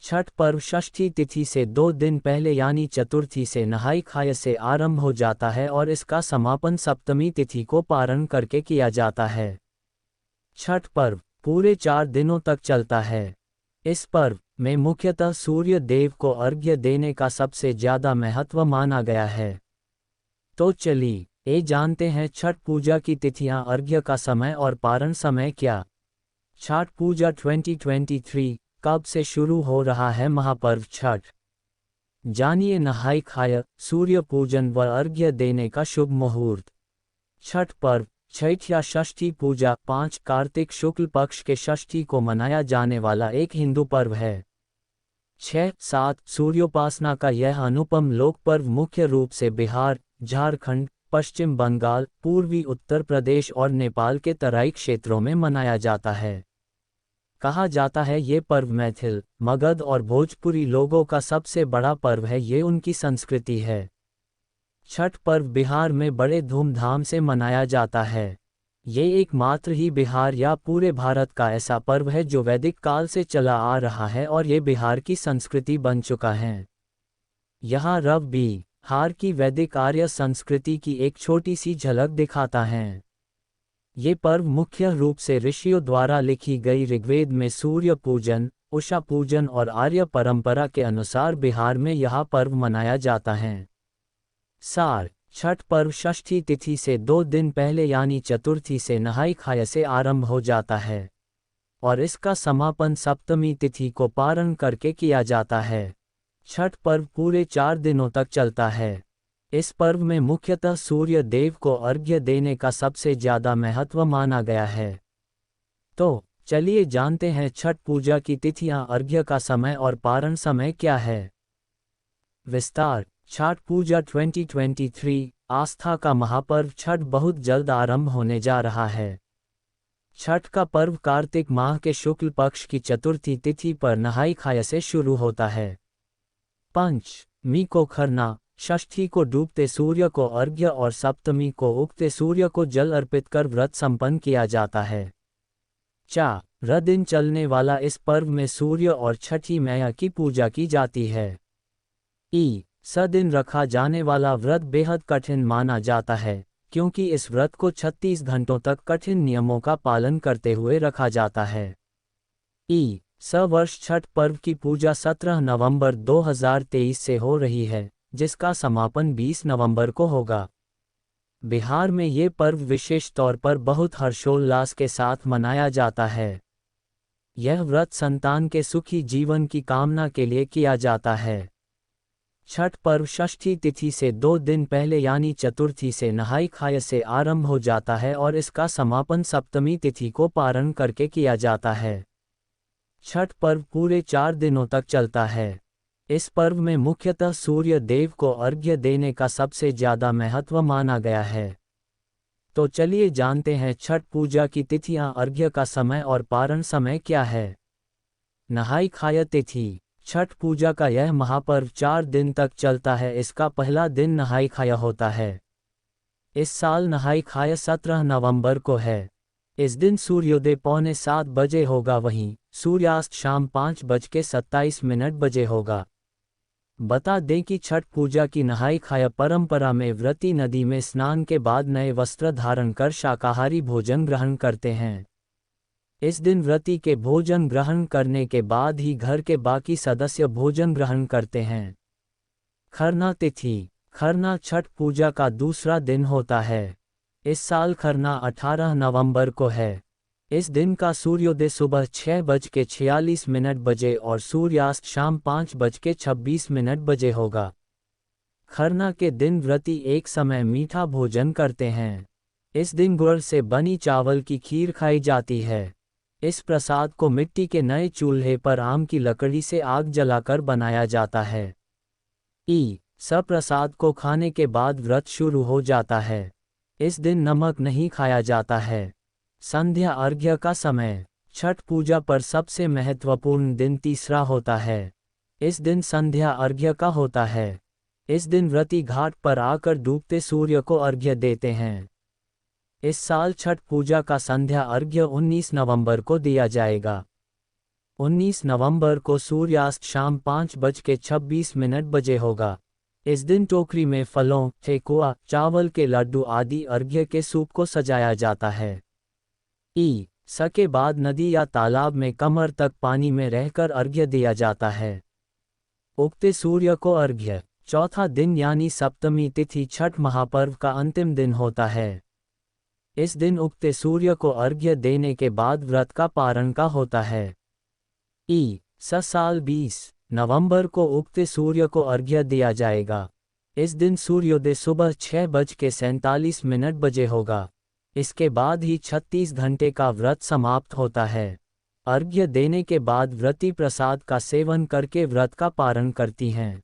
छठ पर्व षष्ठी तिथि से 2 दिन पहले यानी चतुर्थी से नहाई खाय से आरंभ हो जाता है और इसका समापन सप्तमी तिथि को पारण करके किया जाता है। छठ पर्व पूरे 4 दिनों तक चलता है। इस पर्व में मुख्यतः सूर्य देव को अर्घ्य देने का सबसे ज्यादा महत्व माना गया है। तो चलिए जानते हैं छठ पूजा की तिथियां, अर्घ्य का समय और पारण समय क्या। छठ पूजा 2023 कब से शुरू हो रहा है महापर्व छठ। जानिए नहाई खाय, सूर्य पूजन व अर्घ्य देने का शुभ मुहूर्त। छठ पर्व छठ या षष्ठी पूजा 5 कार्तिक शुक्ल पक्ष के षष्ठी को मनाया जाने वाला एक हिंदू पर्व है। 6-7 सूर्योपासना का यह अनुपम लोक पर्व मुख्य रूप से बिहार, झारखंड, पश्चिम बंगाल, पूर्वी उत्तर प्रदेश और नेपाल के तराई क्षेत्रों में मनाया जाता है। कहा जाता है ये पर्व मैथिल, मगध और भोजपुरी लोगों का सबसे बड़ा पर्व है, ये उनकी संस्कृति है। छठ पर्व बिहार में बड़े धूमधाम से मनाया जाता है। ये एकमात्र ही बिहार या पूरे भारत का ऐसा पर्व है जो वैदिक काल से चला आ रहा है और ये बिहार की संस्कृति बन चुका है। यहाँ रव बिहार की वैदिक आर्य संस्कृति की एक छोटी सी झलक दिखाता है। ये पर्व मुख्य रूप से ऋषियों द्वारा लिखी गई ऋग्वेद में सूर्य पूजन, उषा पूजन और आर्य परंपरा के अनुसार बिहार में यह पर्व मनाया जाता है। सार छठ पर्व षष्ठी तिथि से 2 दिन पहले यानी चतुर्थी से नहाई खाय से आरंभ हो जाता है और इसका समापन सप्तमी तिथि को पारण करके किया जाता है। छठ पर्व पूरे 4 दिनों तक चलता है। इस पर्व में मुख्यतः सूर्य देव को अर्घ्य देने का सबसे ज्यादा महत्व माना गया है। तो चलिए जानते हैं छठ पूजा की तिथियां, अर्घ्य का समय और पारण समय क्या है। विस्तार छठ पूजा 2023 आस्था का महापर्व छठ बहुत जल्द आरंभ होने जा रहा है। छठ का पर्व कार्तिक माह के शुक्ल पक्ष की चतुर्थी तिथि पर नहाई खाय से शुरू होता है। पंचमी को खरना, षष्ठी को डूबते सूर्य को अर्घ्य और सप्तमी को उगते सूर्य को जल अर्पित कर व्रत संपन्न किया जाता है। 4 दिन चलने वाला इस पर्व में सूर्य और छठी मैया की पूजा की जाती है। दिन रखा जाने वाला व्रत बेहद कठिन माना जाता है क्योंकि इस व्रत को 36 घंटों तक कठिन नियमों का पालन करते हुए रखा जाता है। वर्ष छठ पर्व की पूजा 17 नवंबर 2023 से हो रही है, जिसका समापन 20 नवंबर को होगा। बिहार में ये पर्व विशेष तौर पर बहुत हर्षोल्लास के साथ मनाया जाता है। यह व्रत संतान के सुखी जीवन की कामना के लिए किया जाता है। छठ पर्व षष्ठी तिथि से 2 दिन पहले यानी चतुर्थी से नहाई खाय से आरंभ हो जाता है और इसका समापन सप्तमी तिथि को पारण करके किया जाता है। छठ पर्व पूरे 4 दिनों तक चलता है। इस पर्व में मुख्यतः सूर्य देव को अर्घ्य देने का सबसे ज्यादा महत्व माना गया है। तो चलिए जानते हैं छठ पूजा की तिथियां, अर्घ्य का समय और पारण समय क्या है। नहाई खाय तिथि छठ पूजा का यह महापर्व 4 दिन तक चलता है। इसका पहला दिन नहाई खाय होता है। इस साल नहाई खाय 17 नवंबर को है। इस दिन सूर्योदय 6:45 बजे होगा, वहीं सूर्यास्त शाम 5:27 बजे होगा। बता दें कि छठ पूजा की नहाई खाय परंपरा में व्रती नदी में स्नान के बाद नए वस्त्र धारण कर शाकाहारी भोजन ग्रहण करते हैं। इस दिन व्रती के भोजन ग्रहण करने के बाद ही घर के बाकी सदस्य भोजन ग्रहण करते हैं। खरना तिथि खरना छठ पूजा का दूसरा दिन होता है। इस साल खरना 18 नवंबर को है। इस दिन का सूर्योदय सुबह 6:46 बजे और सूर्यास्त शाम 5:26 बजे होगा। खरना के दिन व्रती एक समय मीठा भोजन करते हैं। इस दिन गुड़ से बनी चावल की खीर खाई जाती है। इस प्रसाद को मिट्टी के नए चूल्हे पर आम की लकड़ी से आग जलाकर बनाया जाता है। प्रसाद को खाने के बाद व्रत शुरू हो जाता है। इस दिन नमक नहीं खाया जाता है। संध्या अर्घ्य का समय छठ पूजा पर सबसे महत्वपूर्ण दिन तीसरा होता है। इस दिन संध्या अर्घ्य का होता है। इस दिन व्रती घाट पर आकर डूबते सूर्य को अर्घ्य देते हैं। इस साल छठ पूजा का संध्या अर्घ्य 19 नवंबर को दिया जाएगा। 19 नवंबर को सूर्यास्त शाम 5:26 बजे होगा। इस दिन टोकरी में फलों, ठेकुआ, चावल के लड्डू आदि अर्घ्य के सूप को सजाया जाता है। के बाद नदी या तालाब में कमर तक पानी में रहकर अर्घ्य दिया जाता है। उगते सूर्य को अर्घ्य। चौथा दिन यानी सप्तमी तिथि छठ महापर्व का अंतिम दिन होता है। इस दिन उगते सूर्य को अर्घ्य देने के बाद व्रत का पारण का होता है। साल 20 नवंबर को उगते सूर्य को अर्घ्य दिया जाएगा। इस दिन सूर्योदय सुबह 6:47 बजे होगा। इसके बाद ही 36 घंटे का व्रत समाप्त होता है। अर्घ्य देने के बाद व्रती प्रसाद का सेवन करके व्रत का पारण करती हैं।